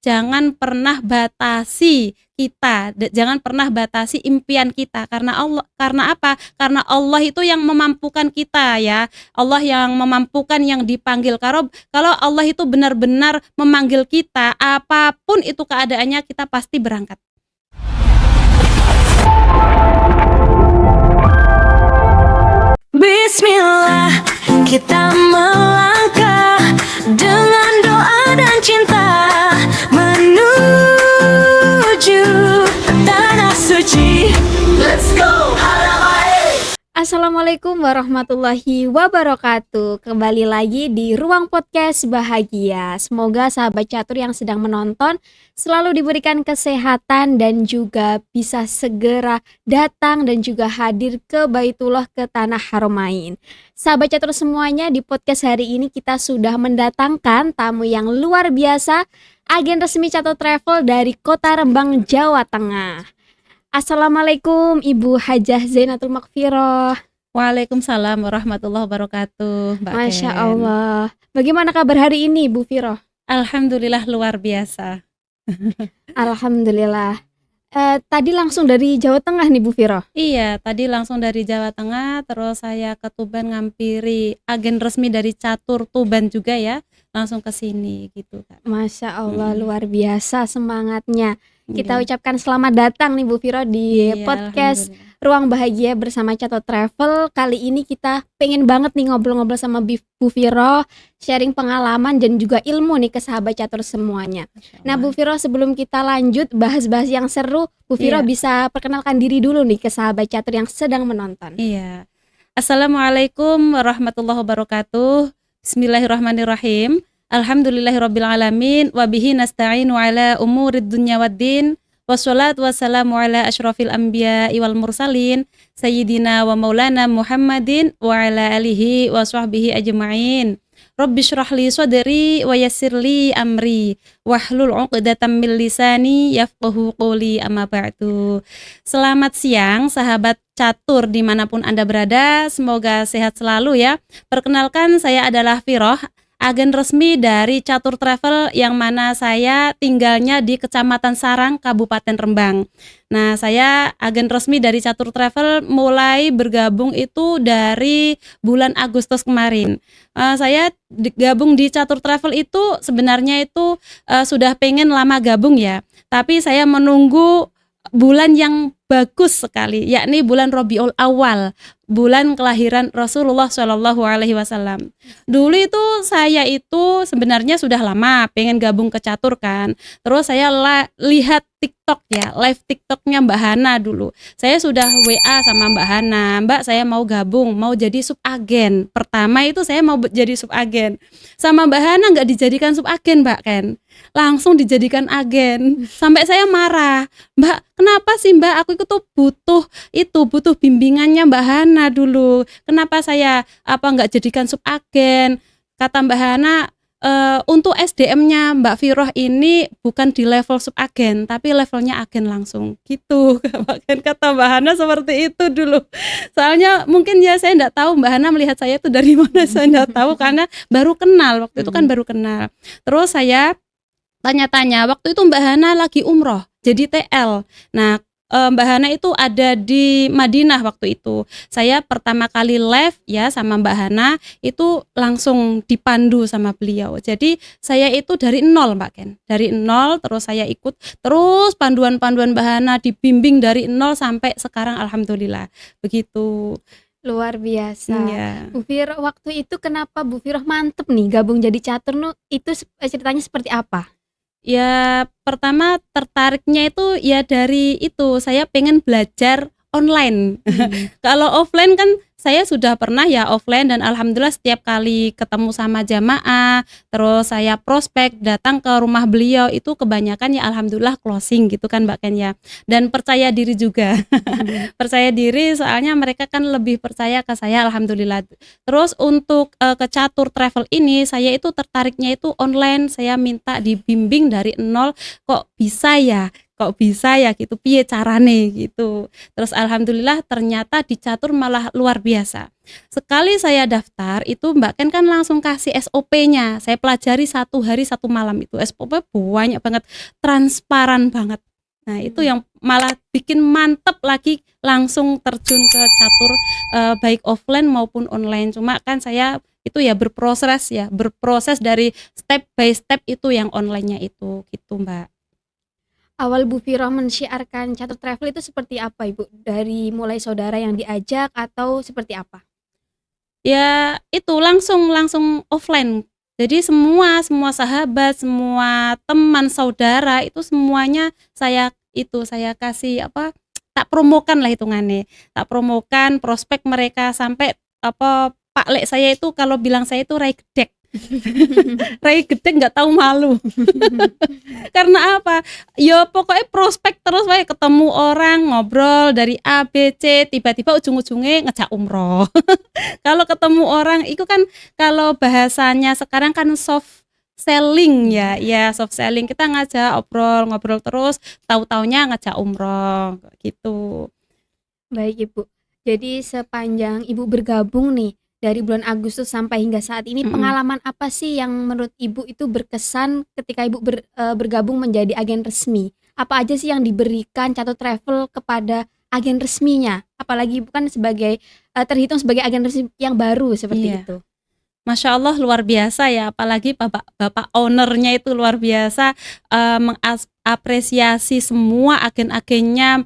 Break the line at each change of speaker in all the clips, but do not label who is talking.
jangan pernah batasi kita, jangan pernah batasi impian kita karena apa? Karena Allah itu yang memampukan kita ya. Allah yang memampukan yang dipanggil. Kalau Allah itu benar-benar memanggil kita, apapun itu keadaannya kita pasti berangkat.
Bismillah, kita melangkah dengan doa dan cinta menuju tanah suci. Let's go.
Assalamualaikum warahmatullahi wabarakatuh. Kembali lagi di Ruang Podcast Bahagia. Semoga sahabat catur yang sedang menonton selalu diberikan kesehatan dan juga bisa segera datang dan juga hadir ke Baitullah, ke Tanah Haramain. Sahabat catur semuanya, di podcast hari ini kita sudah mendatangkan tamu yang luar biasa, agen resmi Catur Travel dari Kota Rembang, Jawa Tengah. Assalamualaikum Ibu Hajah Zainatul Makfiroh.
Waalaikumsalam warahmatullahi wabarakatuh, Mbak
Masya
Ken.
Allah. Bagaimana kabar hari ini Bu Firoh?
Alhamdulillah luar biasa.
Alhamdulillah. Tadi langsung dari Jawa Tengah nih Bu Firoh.
Iya, tadi langsung dari Jawa Tengah, terus saya ke Tuban ngampiri agen resmi dari Catur Tuban juga ya, langsung ke sini gitu Kak.
Masya Allah, luar biasa semangatnya. Kita
Iya.
ucapkan selamat datang nih Bu Firoh di
Iya,
podcast
alhamdulillah.
Ruang Bahagia bersama Catur Travel. Kali ini kita pengen banget nih ngobrol-ngobrol sama Bu Firoh, sharing pengalaman dan juga ilmu nih ke sahabat catur semuanya.
Masya
Nah
Allah.
Bu Firoh, sebelum kita lanjut bahas-bahas yang seru, Bu Firoh
Iya.
bisa perkenalkan diri dulu nih ke sahabat catur yang sedang menonton.
Iya. Assalamualaikum warahmatullahi wabarakatuh. Bismillahirrahmanirrahim. Alhamdulillahirabbil alamin wa bihi nasta'inu ala umurid dunya waddin. Wassalatu wassalamu ala asyrafil anbiya'i wal mursalin sayyidina wa maulana Muhammadin wa ala alihi wa sahbihi ajma'in. Rabbi syrah li sadri wa yassir li amri wahlul 'uqdatam min lisani yafqahu qawli, amma ba'du. Selamat siang sahabat catur dimanapun Anda berada, semoga sehat selalu ya. Perkenalkan, saya adalah Firoh, agen resmi dari Catur Travel yang mana saya tinggalnya di Kecamatan Sarang, Kabupaten Rembang. Nah, saya agen resmi dari Catur Travel mulai bergabung itu dari bulan Agustus kemarin. Saya gabung di Catur Travel itu sebenarnya itu sudah pengen lama gabung ya, tapi saya menunggu bulan yang bagus sekali, yakni bulan Rabiul Awal, bulan kelahiran Rasulullah Shallallahu Alaihi Wasallam. Dulu itu saya itu sebenarnya sudah lama pengen gabung ke catur kan. Terus saya lihat TikTok ya, live TikToknya Mbak Hana dulu. Saya sudah WA sama Mbak Hana, Mbak saya mau gabung, mau jadi subagen. Pertama itu saya mau jadi subagen. Sama Mbak Hana nggak dijadikan subagen Mbak Ken, langsung dijadikan agen. Sampai saya marah, Mbak kenapa sih Mbak, aku itu butuh bimbingannya Mbak Hana dulu. Kenapa saya nggak jadikan subagen? Kata Mbak Hana, untuk SDM-nya Mbak Firoh ini bukan di level subagen, tapi levelnya agen langsung. Gitu, kata Mbak Hana seperti itu dulu. Soalnya mungkin ya saya enggak tahu Mbak Hana melihat saya itu dari mana, saya enggak tahu karena baru kenal, waktu itu kan baru kenal. Terus saya tanya-tanya, waktu itu Mbak Hana lagi umroh, jadi TL. Nah, Mbak Hana itu ada di Madinah waktu itu. Saya pertama kali live ya sama Mbak Hana itu langsung dipandu sama beliau. Jadi saya itu dari nol Mbak Ken, dari nol terus saya ikut terus panduan-panduan Mbak Hana, dibimbing dari nol sampai sekarang alhamdulillah. Begitu.
Luar biasa.
Iya.
Bu Firoh, waktu itu kenapa Bu Firoh mantep nih gabung jadi catur itu ceritanya seperti apa?
Ya pertama tertariknya itu ya dari itu, saya pengen belajar online. Kalau offline kan saya sudah pernah ya offline dan alhamdulillah setiap kali ketemu sama jamaah, terus saya prospek datang ke rumah beliau itu kebanyakan ya alhamdulillah closing gitu kan Mbak Ken ya. Dan percaya diri juga. Percaya diri soalnya mereka kan lebih percaya ke saya alhamdulillah. Terus untuk ke Catur Travel ini saya itu tertariknya itu online, saya minta dibimbing dari nol, kok bisa ya gitu, piye carane gitu. Terus alhamdulillah ternyata di catur malah luar biasa. Sekali saya daftar itu Mbak Ken kan langsung kasih SOP-nya. Saya pelajari 1 hari 1 malam itu. SOP banyak banget, transparan banget. Nah, itu yang malah bikin mantep lagi langsung terjun ke catur baik offline maupun online. Cuma kan saya itu ya berproses dari step by step itu yang online-nya itu gitu, Mbak.
Awal Bu Viro mensyiarkan catur travel itu seperti apa Ibu? Dari mulai saudara yang diajak atau seperti apa?
Ya itu langsung langsung offline. Jadi semua sahabat, semua teman, saudara itu semuanya saya kasih apa, tak promokan lah hitungannya. Tak promokan prospek mereka sampai apa, Pak Lek saya itu kalau bilang saya itu rai gedek. Rai gedek nggak tahu malu. Karena apa? Ya pokoknya prospek terus wae ketemu orang, ngobrol dari A, B, C, tiba-tiba ujung-ujungnya ngejak umroh. Kalau ketemu orang itu kan kalau bahasanya sekarang kan soft selling ya soft selling. Kita ngajak ngobrol terus, tahu-taunya ngajak umroh gitu.
Baik Ibu. Jadi sepanjang Ibu bergabung nih dari bulan Agustus sampai hingga saat ini,
Mhm.
pengalaman apa sih yang menurut Ibu itu berkesan ketika Ibu bergabung menjadi agen resmi? Apa aja sih yang diberikan Catur Travel kepada agen resminya? Apalagi Ibu kan sebagai terhitung sebagai agen resmi yang baru seperti
Iya.
itu.
Masya Allah luar biasa ya, apalagi bapak ownernya itu luar biasa, mengapresiasi semua agen-agennya,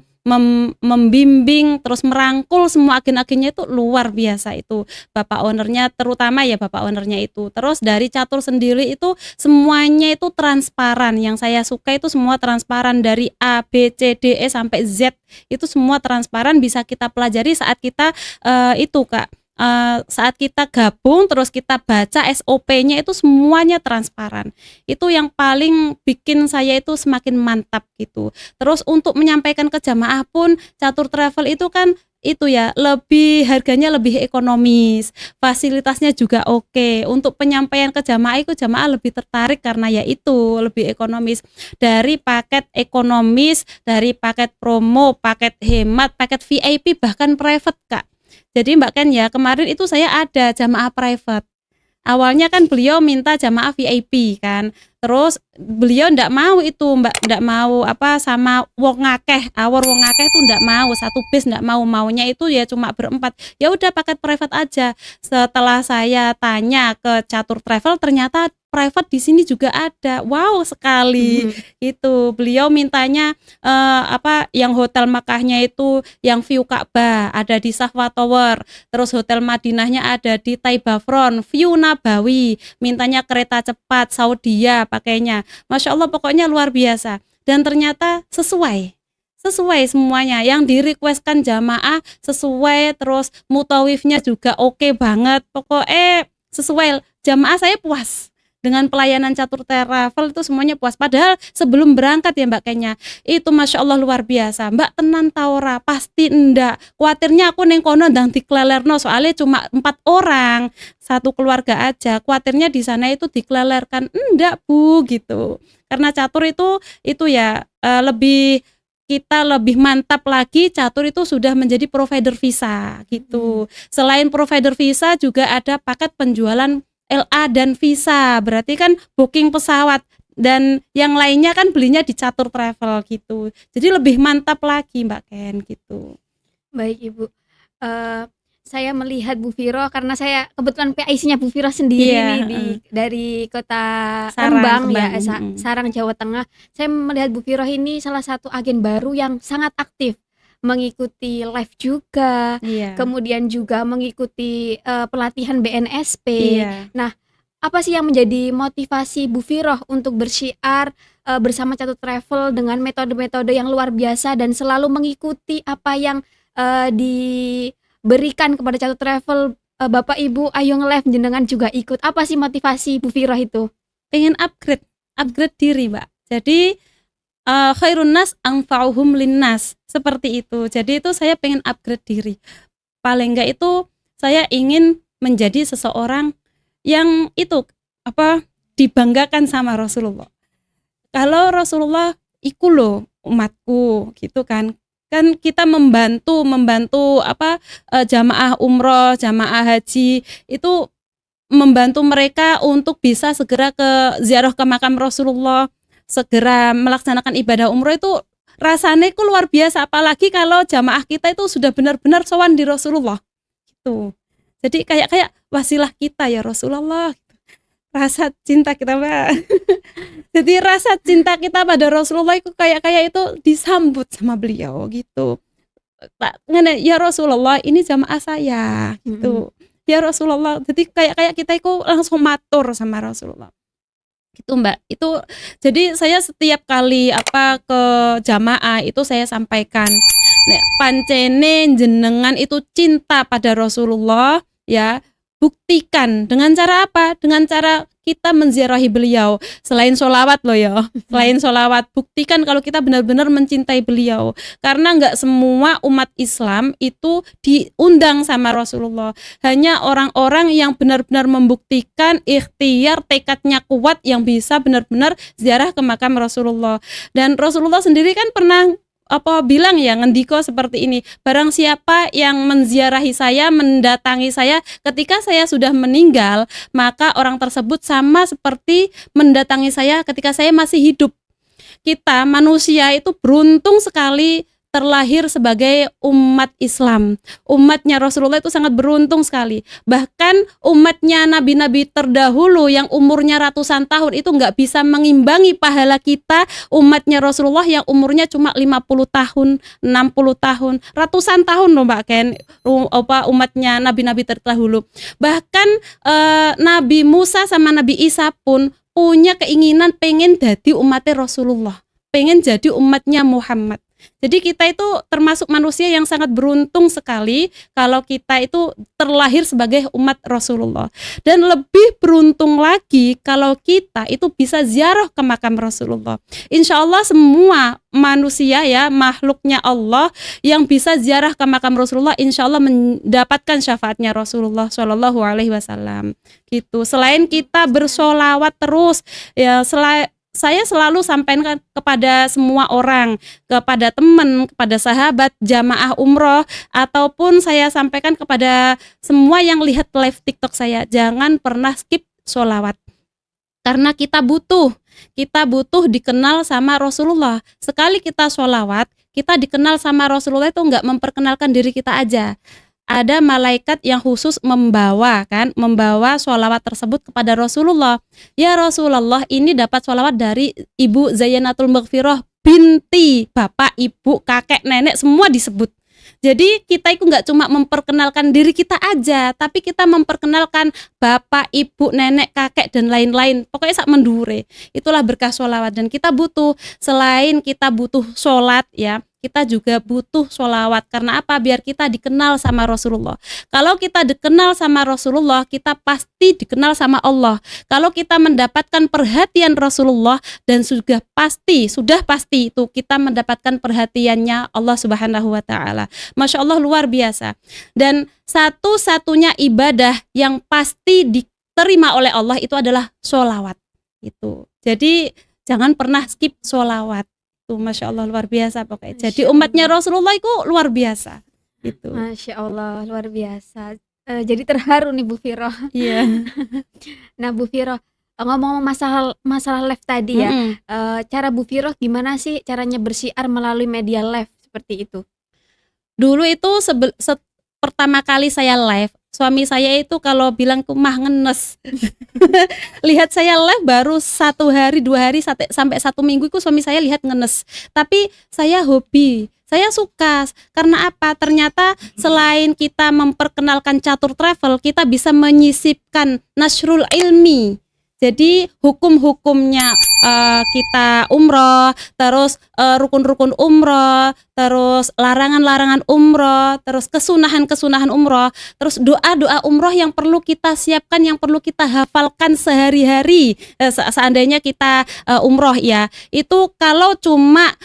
membimbing terus merangkul semua agen-agennya itu luar biasa itu bapak ownernya, terutama ya bapak ownernya itu. Terus dari catur sendiri itu semuanya itu transparan, yang saya suka itu semua transparan dari A, B, C, D, E sampai Z itu semua transparan, bisa kita pelajari saat kita itu Kak, saat kita gabung terus kita baca SOP-nya itu semuanya transparan. Itu yang paling bikin saya itu semakin mantap gitu. Terus untuk menyampaikan ke jamaah pun Catur Travel itu kan itu ya harganya lebih ekonomis, fasilitasnya juga oke. Untuk penyampaian ke jamaah itu jamaah lebih tertarik karena ya itu lebih ekonomis. Dari paket ekonomis, dari paket promo, paket hemat, paket VIP bahkan private Kak. Jadi Mbak Ken ya, kemarin itu saya ada jamaah private. Awalnya kan beliau minta jamaah VIP kan. Terus beliau ndak mau itu Mbak, ndak mau apa sama wong ngakeh, awor wong ngakeh itu ndak mau, satu bis ndak mau, maunya itu ya cuma berempat. Ya udah paket private aja. Setelah saya tanya ke Catur Travel ternyata private di sini juga ada. Wow sekali. Itu beliau mintanya apa yang hotel Makkahnya itu yang view Ka'bah ada di Safwa Tower. Terus hotel Madinahnya ada di Taibah Front, view Nabawi, mintanya kereta cepat Saudia pakainya. Masya Allah pokoknya luar biasa. Dan ternyata sesuai semuanya yang di requestkan jamaah sesuai, terus mutawifnya juga oke banget. Pokoknya sesuai, jamaah saya puas. Dengan pelayanan Catur Travel itu semuanya puas. Padahal sebelum berangkat ya Mbak Kenya, itu Masya Allah luar biasa. Mbak tenan taora, pasti ndak. Kuatirnya aku neng kono ndang diklelerno, soalnya cuma 4 orang, satu keluarga aja. Kuatirnya di sana itu diklelerkan, enggak Bu gitu. Karena Catur itu ya kita lebih mantap lagi, Catur itu sudah menjadi provider visa gitu. Selain provider visa juga ada paket penjualan LA dan visa, berarti kan booking pesawat dan yang lainnya kan belinya di Catur Travel gitu. Jadi lebih mantap lagi Mbak Ken gitu.
Baik Ibu. Saya melihat Bu Viro karena saya kebetulan PIC-nya Bu Viro sendiri
Iya,
nih dari kota
Sarang,
Rembang ya,
Kembang,
Sarang Jawa Tengah. Saya melihat Bu Viro ini salah satu agen baru yang sangat aktif mengikuti live juga,
Iya.
kemudian juga mengikuti pelatihan BNSP.
Iya.
Nah, apa sih yang menjadi motivasi Bu Viro untuk bersyiar bersama Catur Travel dengan metode-metode yang luar biasa dan selalu mengikuti apa yang diberikan kepada Catur Travel, Bapak Ibu ayo nge-live jenengan juga ikut. Apa sih motivasi Bu Viro itu?
Pengen upgrade diri Mbak. Jadi khairun nas anfa'uhum linnas, seperti itu. Jadi itu saya pengen upgrade diri. Paling enggak itu saya ingin menjadi seseorang yang itu dibanggakan sama Rasulullah. Kalau Rasulullah iku loh umatku gitu kan Kan kita membantu jamaah umroh, jamaah haji itu membantu mereka untuk bisa segera ke ziarah ke makam Rasulullah, segera melaksanakan ibadah umroh itu rasanya itu luar biasa, apalagi kalau jamaah kita itu sudah benar-benar sowan di Rasulullah gitu. Jadi kayak wasilah kita ya Rasulullah, rasa cinta kita Mbak. Jadi rasa cinta kita pada Rasulullah itu kayak itu disambut sama beliau gitu. Tak ngene ya Rasulullah, ini jamaah saya gitu. Ya Rasulullah, jadi kayak kita itu langsung matur sama Rasulullah gitu Mbak. Itu jadi saya setiap kali ke jamaah itu saya sampaikan, nek pancene jenengan itu cinta pada Rasulullah ya, buktikan dengan cara apa? Dengan cara kita menziarahi beliau. Selain sholawat loh ya, selain sholawat, buktikan kalau kita benar-benar mencintai beliau. Karena nggak semua umat Islam itu diundang sama Rasulullah. Hanya orang-orang yang benar-benar membuktikan ikhtiar, tekadnya kuat, yang bisa benar-benar ziarah ke makam Rasulullah. Dan Rasulullah sendiri kan pernah bilang ya, ngendiko seperti ini, barang siapa yang menziarahi saya, mendatangi saya ketika saya sudah meninggal, maka orang tersebut sama seperti mendatangi saya ketika saya masih hidup. Kita manusia itu beruntung sekali terlahir sebagai umat Islam. Umatnya Rasulullah itu sangat beruntung sekali. Bahkan umatnya nabi-nabi terdahulu yang umurnya ratusan tahun itu nggak bisa mengimbangi pahala kita, umatnya Rasulullah yang umurnya cuma 50 tahun, 60 tahun, ratusan tahun loh Mbak Ken, umatnya nabi-nabi terdahulu. Bahkan Nabi Musa sama Nabi Isa pun punya keinginan pengen jadi umatnya Rasulullah, pengen jadi umatnya Muhammad. Jadi kita itu termasuk manusia yang sangat beruntung sekali kalau kita itu terlahir sebagai umat Rasulullah. Dan lebih beruntung lagi kalau kita itu bisa ziarah ke makam Rasulullah. Insya Allah semua manusia ya, makhluknya Allah yang bisa ziarah ke makam Rasulullah insya Allah mendapatkan syafaatnya Rasulullah Shallallahu Alaihi Wasallam gitu. Selain kita bersolawat terus ya, saya selalu sampaikan kepada semua orang, kepada teman, kepada sahabat, jamaah umroh, ataupun saya sampaikan kepada semua yang lihat live TikTok saya, jangan pernah skip sholawat. Karena kita butuh dikenal sama Rasulullah. Sekali kita sholawat, kita dikenal sama Rasulullah itu enggak memperkenalkan diri kita aja. Ada malaikat yang khusus membawa sholawat tersebut kepada Rasulullah. Ya Rasulullah, ini dapat sholawat dari Ibu Zayyanatul Maghfirah binti, bapak, ibu, kakek, nenek, semua disebut. Jadi kita itu nggak cuma memperkenalkan diri kita aja, tapi kita memperkenalkan bapak, ibu, nenek, kakek, dan lain-lain. Pokoknya sak mendure. Itulah berkah sholawat. Dan kita butuh, selain kita butuh sholat ya, kita juga butuh sholawat. Karena apa? Biar kita dikenal sama Rasulullah. Kalau kita dikenal sama Rasulullah, kita pasti dikenal sama Allah. Kalau kita mendapatkan perhatian Rasulullah, dan sudah pasti itu kita mendapatkan perhatiannya Allah Subhanahu wa Ta'ala. Masya Allah, luar biasa. Dan satu-satunya ibadah yang pasti diterima oleh Allah itu adalah sholawat. Itu. Jadi jangan pernah skip sholawat. Tuh, Masya Allah, luar biasa pokoknya. Jadi umatnya Rasulullah itu luar biasa gitu.
Masya Allah, luar biasa. Jadi terharu nih Bu Viro.
Iya.
Nah Bu Viro, ngomong masalah live tadi ya, cara Bu Viro gimana sih caranya bersiar melalui media live seperti itu?
Dulu itu pertama kali saya live, suami saya itu kalau bilang mah ngenes. Lihat saya live baru 1 hari 2 hari sampai 1 minggu itu suami saya lihat ngenes. Tapi saya hobi, saya suka. Karena apa? Ternyata selain kita memperkenalkan catur travel, kita bisa menyisipkan nasrul ilmi. Jadi hukum-hukumnya kita umroh, terus rukun-rukun umroh, terus larangan-larangan umroh, terus kesunahan-kesunahan umroh, terus doa-doa umroh yang perlu kita siapkan, yang perlu kita hafalkan sehari-hari seandainya kita umroh ya. Itu kalau cuma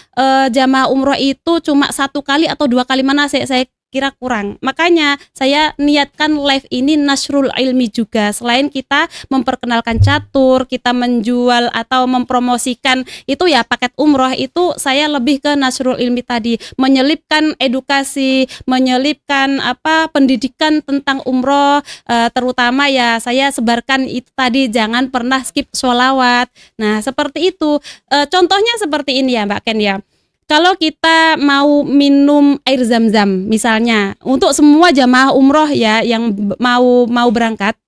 jamaah umroh itu cuma 1 kali atau 2 kali, mana saya kira kurang. Makanya saya niatkan live ini nasrul ilmi juga. Selain kita memperkenalkan catur, kita menjual atau mempromosikan itu ya paket umroh, itu saya lebih ke nasrul ilmi tadi, menyelipkan edukasi, menyelipkan pendidikan tentang umroh, terutama ya saya sebarkan itu tadi, jangan pernah skip sholawat. Nah seperti itu. Contohnya seperti ini ya Mbak Ken ya. Kalau kita mau minum air zam-zam misalnya, untuk semua jamaah umroh ya yang mau berangkat,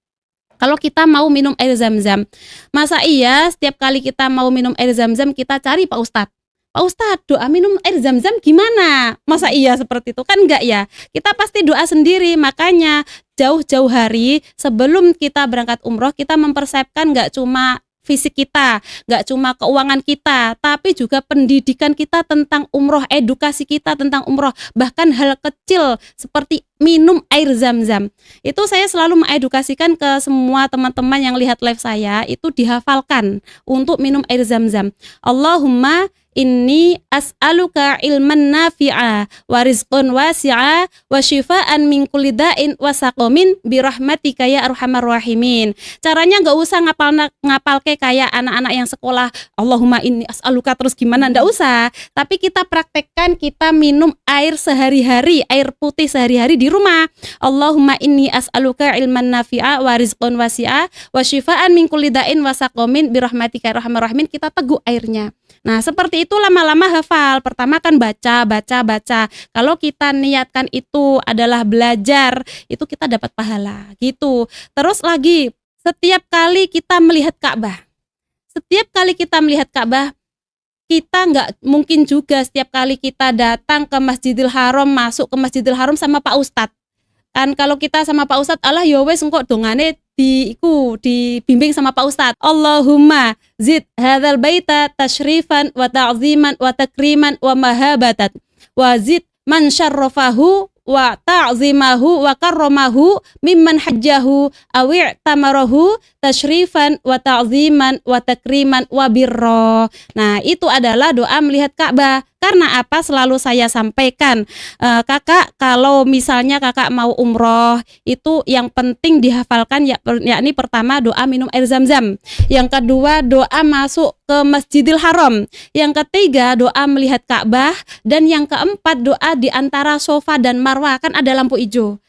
kalau kita mau minum air zam-zam, masa iya setiap kali kita mau minum air zam-zam kita cari Pak Ustadz? Pak Ustadz, doa minum air zam-zam gimana? Masa iya seperti itu? Kan enggak ya. Kita pasti doa sendiri. Makanya jauh-jauh hari sebelum kita berangkat umroh, kita mempersiapkan enggak cuma fisik kita, nggak cuma keuangan kita, tapi juga pendidikan kita tentang umroh, edukasi kita tentang umroh, bahkan hal kecil seperti minum air zam-zam. Itu saya selalu mengedukasikan ke semua teman-teman yang lihat live saya, itu dihafalkan untuk minum air zam-zam. Allahumma inni as'aluka ilman nafi'a wa rizqan wasi'a wa syifaan min kulli da'in wa saqamin birahmatika ya arhamar rahimin. Caranya nggak usah ngapal kayak anak-anak yang sekolah Allahumma inni as'aluka terus gimana, nggak usah. Tapi kita praktekkan, kita minum air sehari-hari, air putih sehari-hari di rumah. Allahumma inni as'aluka ilman nafi'a wa rizqan wasi'a wa syifaan min kulli da'in wa saqamin birahmatika ya arhamar rahimin. Kita teguk airnya. Nah seperti itu lama-lama hafal. Pertama kan baca. Kalau kita niatkan itu adalah belajar, itu kita dapat pahala gitu. Terus lagi, setiap kali kita melihat Ka'bah, kita nggak mungkin juga setiap kali kita datang ke Masjidil Haram, masuk ke Masjidil Haram sama Pak Ustadz. Kan kalau kita sama Pak Ustadz, Allah ya wes engko dongane dibimbing sama Pak Ustadz. Allahumma zid hadzal baita tasyrifan wa ta'ziman wa takriman wa mahabatan wa zid man syarrafahu wa ta'zimahu wa karramahu mimman hajjahu awi' tamarahu tasyrifan wa ta'ziman wa takriman wa birra. Nah itu adalah doa melihat Ka'bah. Karena apa? Selalu saya sampaikan, kakak kalau misalnya kakak mau umroh, itu yang penting dihafalkan yakni pertama doa minum air zam-zam, yang kedua doa masuk ke Masjidil Haram, yang ketiga doa melihat Ka'bah, dan yang keempat doa di antara Sofa dan Marwah, kan ada lampu hijau.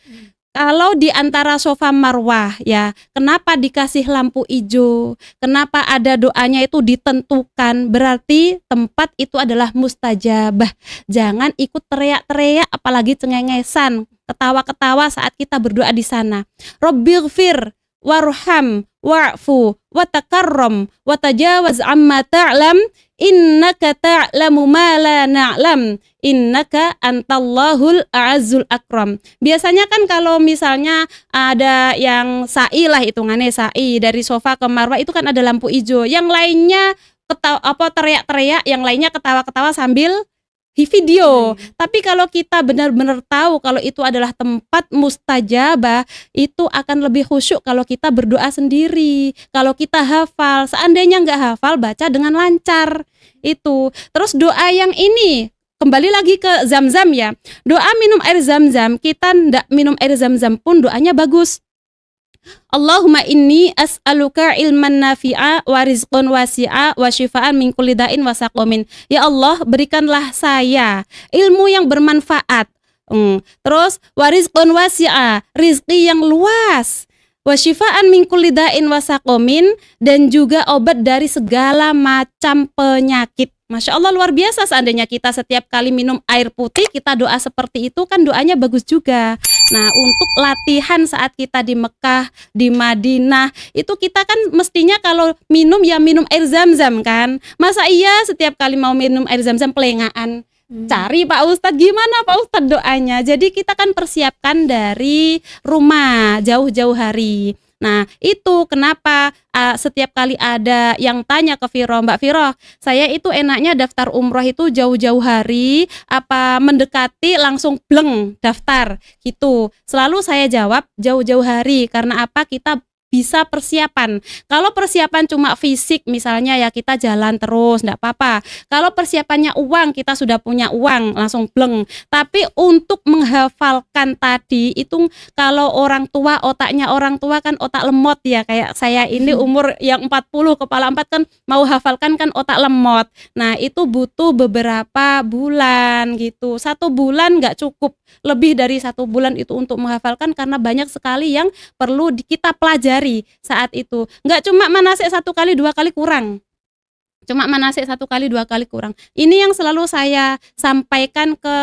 Kalau di antara Sofa Marwah ya, kenapa dikasih lampu hijau? Kenapa ada doanya itu ditentukan? Berarti tempat itu adalah mustajabah. Jangan ikut teriak-teriak apalagi cengengesan, ketawa-ketawa saat kita berdoa di sana. Rabbighfir warham wa'fu wa takarram wa tajawaz amma ta'lam innaka ta'lamu ma la na'lam innaka antallahul a'azzul akram. Biasanya kan kalau misalnya ada yang sa'i lah, hitungannya sa'i dari Sofa ke Marwah, itu kan ada lampu hijau. Yang lainnya teriak-teriak, yang lainnya ketawa-ketawa sambil video. Tapi kalau kita benar-benar tahu kalau itu adalah tempat mustajabah, itu akan lebih khusyuk kalau kita berdoa sendiri. Kalau kita hafal, seandainya nggak hafal, baca dengan lancar. Itu. Terus doa yang ini, kembali lagi ke zam-zam ya. Doa minum air zam-zam, kita ndak minum air zam-zam pun doanya bagus. Allahumma inni as'aluka ilman nafi'a wa rizqan wasi'a wa syifaan min kulli da'in wa saqamin. Ya Allah, berikanlah saya ilmu yang bermanfaat. Terus wa rizqan wasi'a, rizki yang luas. Wa syifaan min kulli da'in wa saqamin, dan juga obat dari segala macam penyakit. Masya Allah, luar biasa. Seandainya kita setiap kali minum air putih kita doa seperti itu, kan doanya bagus juga. Nah untuk latihan saat kita di Mekah, di Madinah, itu kita kan mestinya kalau minum ya minum air zam-zam kan. Masa iya setiap kali mau minum air zam-zam pelengaan? Cari Pak Ustadz, gimana Pak Ustadz doanya? Jadi kita kan persiapkan dari rumah jauh-jauh hari. Nah itu kenapa setiap kali ada yang tanya ke Viro, Mbak Viro, saya itu enaknya daftar umroh itu jauh-jauh hari apa mendekati langsung bleng daftar gitu. Selalu saya jawab jauh-jauh hari. Karena apa? Kita bisa persiapan. Kalau persiapan cuma fisik misalnya ya kita jalan terus enggak apa-apa. Kalau persiapannya uang, kita sudah punya uang langsung bleng. Tapi untuk menghafalkan tadi itu kalau orang tua, otaknya orang tua kan otak lemot ya, kayak saya ini umur yang 40 kepala 4 kan mau hafalkan kan otak lemot. Nah, itu butuh beberapa bulan gitu. 1 bulan nggak cukup, lebih dari 1 bulan itu untuk menghafalkan karena banyak sekali yang perlu kita pelajari saat itu. Nggak cuma manasik 1 kali 2 kali kurang. Cuma manasik 1 kali 2 kali kurang. Ini yang selalu saya sampaikan ke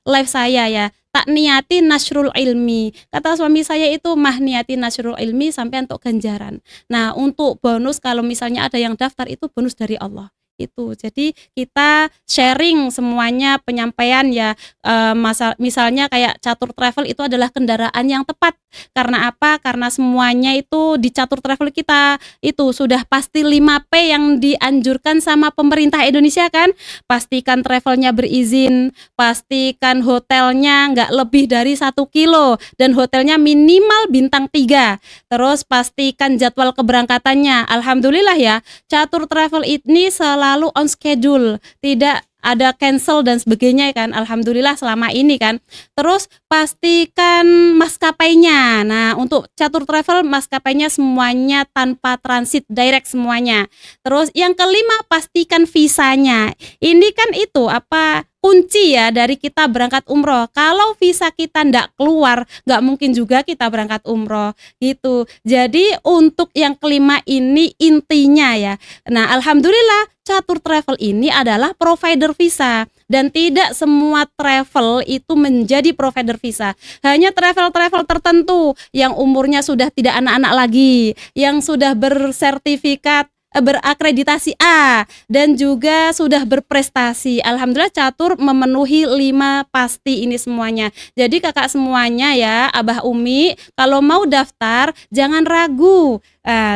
live saya ya. Tak niati nasrul ilmi. Kata suami saya itu mah niati nasrul ilmi sampai untuk ganjaran. Nah, untuk bonus kalau misalnya ada yang daftar itu bonus dari Allah. Itu. Jadi kita sharing semuanya penyampaian ya, misalnya kayak Catur Travel itu adalah kendaraan yang tepat. Karena apa? Karena semuanya itu di Catur Travel kita itu sudah pasti 5P yang dianjurkan sama pemerintah Indonesia kan. Pastikan travelnya berizin, pastikan hotelnya nggak lebih dari 1 kilo dan hotelnya minimal bintang 3. Terus pastikan jadwal keberangkatannya. Alhamdulillah ya, Catur Travel ini selalu on schedule, tidak ada cancel dan sebagainya kan, alhamdulillah selama ini kan. Terus pastikan maskapainya. Nah, untuk Catur Travel maskapainya semuanya tanpa transit, direct semuanya. Terus yang kelima pastikan visanya. Ini kan itu apa kunci ya dari kita berangkat umroh. Kalau visa kita ndak keluar, nggak mungkin juga kita berangkat umroh gitu. Jadi untuk yang kelima ini intinya ya. Nah, alhamdulillah Catur Travel ini adalah provider visa dan tidak semua travel itu menjadi provider visa. Hanya travel-travel tertentu yang umurnya sudah tidak anak-anak lagi, yang sudah bersertifikat berakreditasi A dan juga sudah berprestasi. Alhamdulillah Catur memenuhi 5 pasti ini semuanya. Jadi kakak semuanya ya, Abah Umi, kalau mau daftar jangan ragu.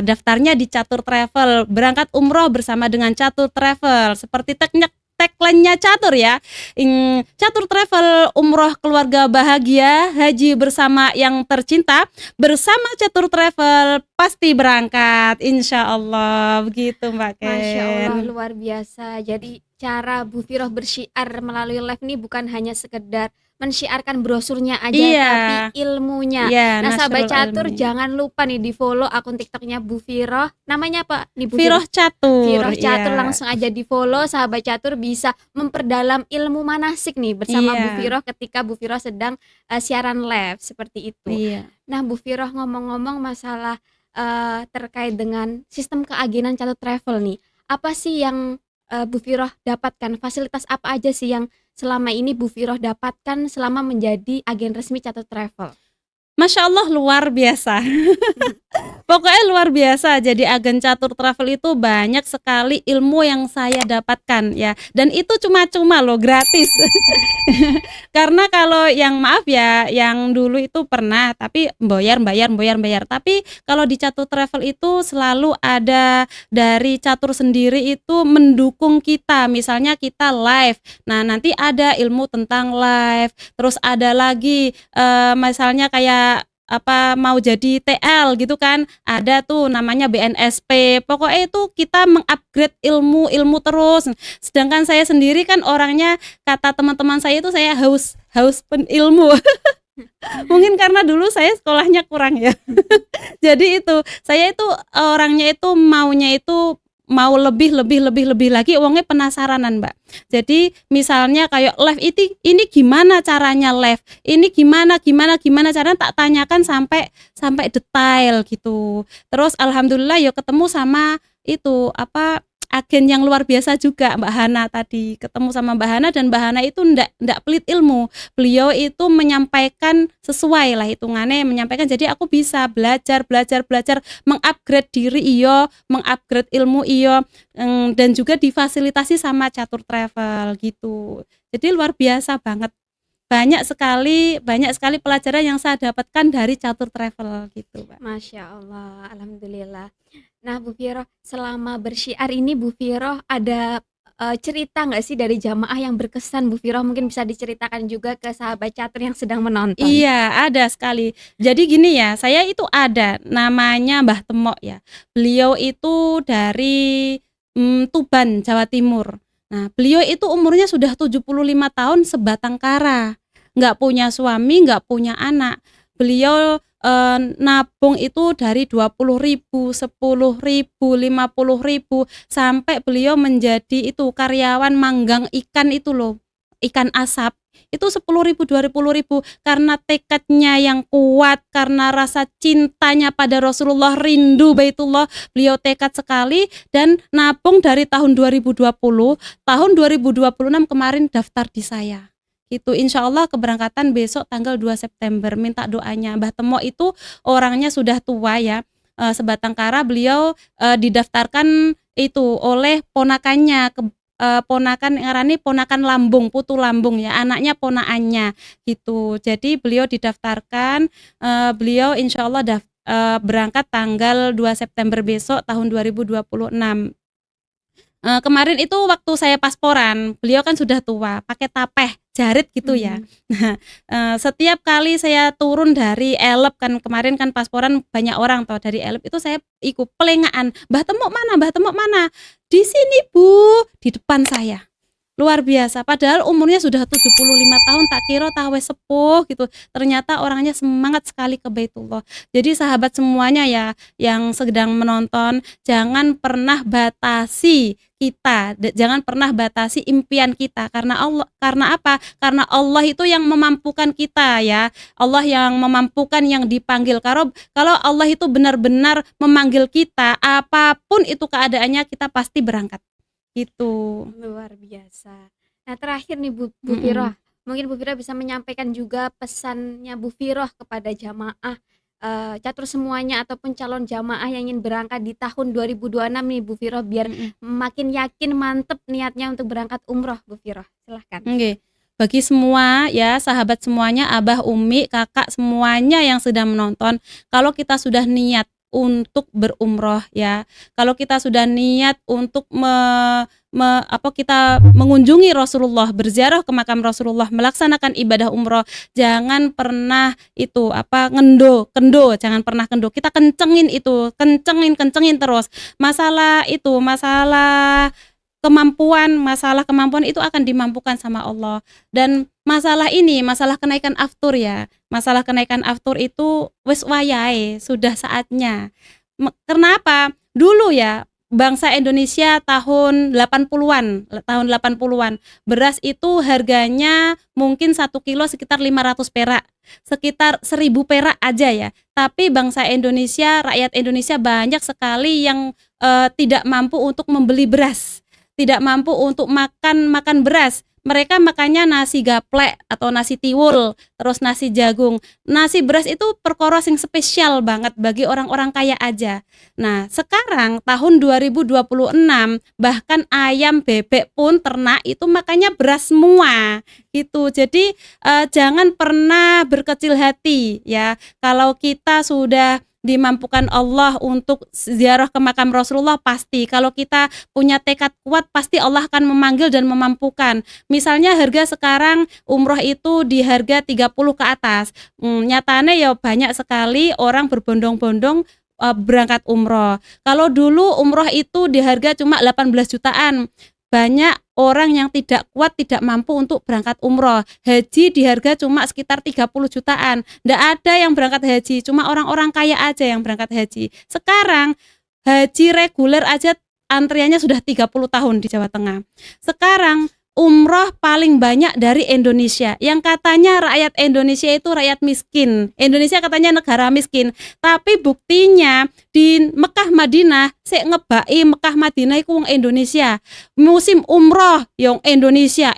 Daftarnya di Catur Travel, berangkat umroh bersama dengan Catur Travel. Seperti tagline-nya Catur ya. Catur Travel, umroh keluarga bahagia, haji bersama yang tercinta. Bersama Catur Travel pasti berangkat, insya Allah. Begitu Mbak Ken.
Masya Allah, luar biasa. Jadi cara Bu Firoh bersyiar melalui live ini bukan hanya sekedar mensyiarkan brosurnya aja,
Iya.
tapi ilmunya.
Iya,
Nah, sahabat
nasrul
Catur
ilmi.
jangan lupa nih di follow akun TikToknya Bu Firoh. Namanya apa nih Bu
Firoh Catur.
Firoh Catur,
iya.
langsung aja di follow. Sahabat Catur bisa memperdalam ilmu manasik nih bersama
Iya.
Bu Firoh ketika Bu Firoh sedang siaran live seperti itu.
Iya.
Nah, Bu Firoh ngomong-ngomong masalah terkait dengan sistem keagenan Catur Travel nih. Apa sih yang Bu Firoh dapatkan? Fasilitas apa aja sih yang selama ini Bu Firoh dapatkan selama menjadi agen resmi Catur Travel?
Masya Allah luar biasa. Pokoknya luar biasa. Jadi agen Catur Travel itu banyak sekali ilmu yang saya dapatkan ya. Dan itu cuma-cuma loh, gratis. Karena kalau yang maaf ya, yang dulu itu pernah tapi bayar. Tapi kalau di Catur Travel itu selalu ada dari Catur sendiri itu mendukung kita. Misalnya kita live. Nah, nanti ada ilmu tentang live. Terus ada lagi misalnya kayak apa mau jadi TL gitu kan, ada tuh namanya BNSP. Pokoknya itu kita mengupgrade ilmu terus. Sedangkan saya sendiri kan orangnya, kata teman-teman saya itu saya haus ilmu. Mungkin karena dulu saya sekolahnya kurang ya. Jadi itu saya itu orangnya itu maunya itu mau lebih lagi, uangnya penasaranan Mbak. Jadi misalnya kayak live ini gimana caranya live, ini gimana caranya, tak tanyakan sampai detail gitu. Terus alhamdulillah ya ketemu sama itu apa agen yang luar biasa juga, Mbak Hana tadi. Ketemu sama Mbak Hana dan Mbak Hana itu ndak pelit ilmu. Beliau itu menyampaikan sesuai lah hitungannya, menyampaikan jadi aku bisa belajar, mengupgrade diri iyo, mengupgrade ilmu iyo, dan juga difasilitasi sama Catur Travel gitu. Jadi luar biasa banget. Banyak sekali pelajaran yang saya dapatkan dari Catur Travel gitu, Mbak.
Masya Allah, alhamdulillah. Nah, Bu Firoh, selama bersyiar ini Bu Firoh ada cerita nggak sih dari jamaah yang berkesan Bu Firoh? Mungkin bisa diceritakan juga ke sahabat catur yang sedang menonton.
Iya, ada sekali. Jadi gini ya, saya itu ada namanya Mbah Temok ya. Beliau itu dari Tuban, Jawa Timur. Nah, beliau itu umurnya sudah 75 tahun sebatang kara. Nggak punya suami, nggak punya anak. Beliau nabung itu dari 20.000, 10.000, 50.000 sampai beliau menjadi itu karyawan manggang ikan itu loh, ikan asap. Itu 10.000, 20.000 karena tekadnya yang kuat, karena rasa cintanya pada Rasulullah, rindu Baitullah, beliau tekad sekali dan nabung dari tahun 2020, tahun 2026 kemarin daftar di saya. Itu insya Allah keberangkatan besok tanggal 2 September. Minta doanya. Mbah Temok itu orangnya sudah tua ya, sebatang kara. Beliau didaftarkan itu oleh ponakannya, ponakan ngarani ponakan lambung, putu lambung ya, anaknya ponaannya gitu. Jadi beliau didaftarkan, beliau insya Allah berangkat tanggal 2 September besok tahun 2026. Kemarin itu waktu saya pasporan, beliau kan sudah tua, pakai tapeh, jarit gitu ya. Nah, setiap kali saya turun dari Elep kan, kemarin kan pasporan banyak orang toh dari Elep itu saya ikut pelengahan, "Mbah Temok mana? Mbah Temok mana?" "Di sini, Bu." Di depan saya. Luar biasa, padahal umurnya sudah 75 tahun, tak kira tahu sepuh gitu. Ternyata orangnya semangat sekali ke Baitullah. Jadi sahabat semuanya ya yang sedang menonton, jangan pernah batasi kita, jangan pernah batasi impian kita karena Allah. Karena apa? Karena Allah itu yang memampukan kita ya. Allah yang memampukan, yang dipanggil. Kalau Allah itu benar-benar memanggil kita, apapun itu keadaannya kita pasti berangkat. Gitu.
Luar biasa. Nah, terakhir nih Bu Firoh, mungkin Bu Firoh bisa menyampaikan juga pesannya Bu Firoh kepada jamaah catur semuanya ataupun calon jamaah yang ingin berangkat di tahun 2026 nih Bu Firoh, biar makin yakin, mantep niatnya untuk berangkat umroh Bu Firoh. Silahkan.
Oke. Bagi semua ya, sahabat semuanya, abah, umi, kakak semuanya yang sedang menonton, kalau kita sudah niat untuk berumroh ya, kalau kita sudah niat untuk kita mengunjungi Rasulullah, berziarah ke makam Rasulullah, melaksanakan ibadah umroh, jangan pernah itu kendo, jangan pernah kendo. Kita kencengin itu, kencengin terus. Masalah kemampuan itu akan dimampukan sama Allah. Dan masalah kenaikan aftur ya. Masalah kenaikan aftur itu wis wayahe, sudah saatnya. Kenapa? Dulu ya bangsa Indonesia tahun 80-an beras itu harganya mungkin 1 kilo sekitar 500 perak, sekitar 1.000 perak aja ya. Tapi bangsa Indonesia, rakyat Indonesia banyak sekali yang tidak mampu untuk membeli beras, tidak mampu untuk makan beras. Mereka makannya nasi gaplek atau nasi tiwul, terus nasi jagung. Nasi beras itu perkara sing spesial banget bagi orang-orang kaya aja. Nah, sekarang tahun 2026 bahkan ayam, bebek pun ternak itu makannya beras semua gitu. Jadi jangan pernah berkecil hati ya. Kalau kita sudah dimampukan Allah untuk ziarah ke makam Rasulullah, pasti kalau kita punya tekad kuat pasti Allah akan memanggil dan memampukan. Misalnya harga sekarang umroh itu di harga 30 ke atas. Nyatanya ya banyak sekali orang berbondong-bondong berangkat umroh. Kalau dulu umroh itu di harga cuma 18 jutaan. Banyak orang yang tidak kuat, tidak mampu untuk berangkat umroh. Haji di harga cuma sekitar 30 jutaan. Nggak ada yang berangkat haji, cuma orang-orang kaya aja yang berangkat haji. Sekarang haji reguler aja antriannya sudah 30 tahun di Jawa Tengah. Sekarang umroh paling banyak dari Indonesia. Yang katanya rakyat Indonesia itu rakyat miskin. Indonesia katanya negara miskin. Tapi buktinya di Mekah Madinah, ngebaki Mekah Madinah itu wong Indonesia. Musim umroh yang Indonesia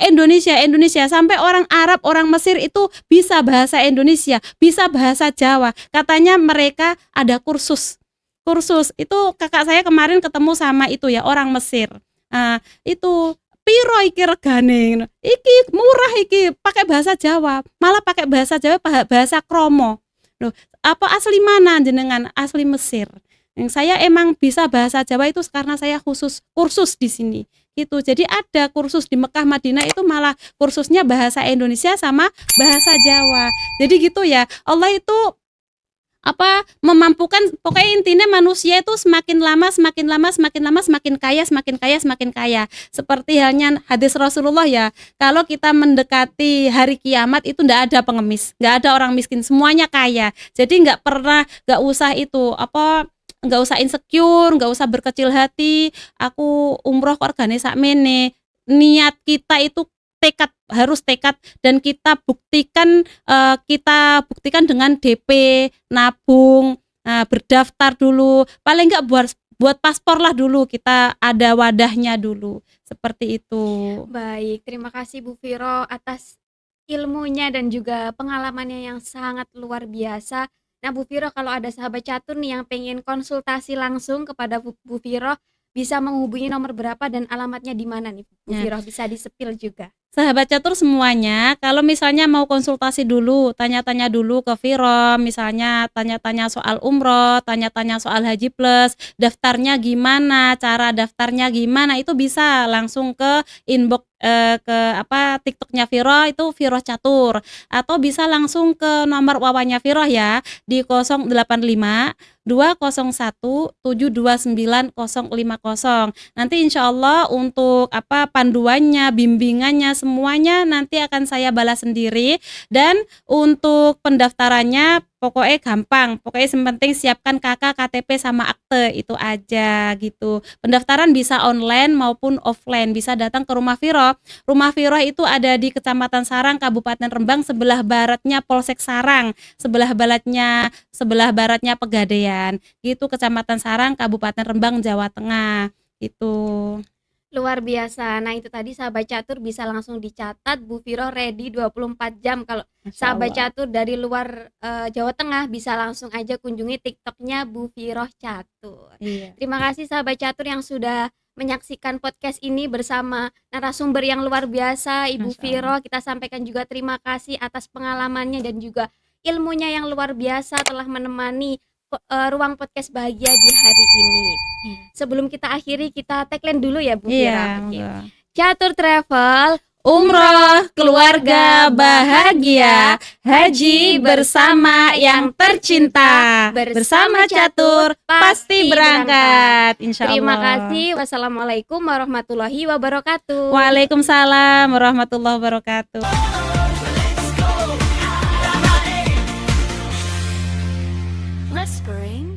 sampai orang Arab, orang Mesir itu bisa bahasa Indonesia, bisa bahasa Jawa. Katanya mereka ada kursus itu. Kakak saya kemarin ketemu sama itu ya orang Mesir. Itu piro iki regane? Iki murah iki, pakai bahasa Jawa. Malah pakai bahasa Jawa, bahasa kromo. Loh, apa asli mana jenengan? Asli Mesir. Saya emang bisa bahasa Jawa itu karena saya khusus kursus di sini gitu. Jadi ada kursus di Mekah Madinah itu malah kursusnya bahasa Indonesia sama bahasa Jawa. Jadi gitu ya. Allah itu memampukan, pokoknya intinya manusia itu semakin lama semakin kaya. Seperti halnya hadis Rasulullah ya, kalau kita mendekati hari kiamat itu ndak ada pengemis, nggak ada orang miskin, semuanya kaya. Jadi nggak usah nggak usah insecure, nggak usah berkecil hati, aku umroh kok regane sakmene. Niat kita itu harus tekad, dan kita buktikan dengan DP, nabung, berdaftar dulu, paling nggak buat paspor lah dulu, kita ada wadahnya dulu, seperti itu.
Baik, terima kasih Bu Viro atas ilmunya dan juga pengalamannya yang sangat luar biasa. Nah Bu Viro, kalau ada sahabat catur nih yang pengen konsultasi langsung kepada Bu Viro, bisa menghubungi nomor berapa dan alamatnya di mana nih Bu Viro? Bisa disepil juga.
Sahabat catur semuanya, kalau misalnya mau konsultasi dulu, tanya-tanya dulu ke Viro, misalnya tanya-tanya soal umroh, tanya-tanya soal haji plus, daftarnya gimana, cara daftarnya gimana, itu bisa langsung ke inbox TikToknya Viro, itu Viro Catur, atau bisa langsung ke nomor wawanya Viro ya, di 085 201 729 050. Nanti insya Allah untuk panduannya, bimbingannya, semuanya nanti akan saya balas sendiri. Dan untuk pendaftarannya pokoknya gampang, pokoknya yang penting siapkan KK, KTP sama akte, itu aja gitu. Pendaftaran bisa online maupun offline, bisa datang ke rumah Viro. Rumah Viro itu ada di Kecamatan Sarang, Kabupaten Rembang, sebelah baratnya Polsek Sarang, sebelah baratnya Pegadaian. Gitu, Kecamatan Sarang, Kabupaten Rembang, Jawa Tengah. Itu
luar biasa. Nah itu tadi sahabat catur bisa langsung dicatat, Bu Viro ready 24 jam. Kalau sahabat catur dari luar Jawa Tengah bisa langsung aja kunjungi TikToknya Bu Viro Catur.
Iya.
Terima kasih sahabat catur yang sudah menyaksikan podcast ini bersama narasumber yang luar biasa Ibu Viro. Kita sampaikan juga terima kasih atas pengalamannya dan juga ilmunya yang luar biasa telah menemani ruang podcast bahagia di hari ini. Sebelum kita akhiri, kita tagline dulu ya Bu Vira.
Iya.
Catur Travel,
Umroh keluarga bahagia, haji bersama yang tercinta. Bersama Catur pasti berangkat, insya Allah.
Terima kasih. Wassalamualaikum warahmatullahi wabarakatuh.
Waalaikumsalam warahmatullahi wabarakatuh.
Whispering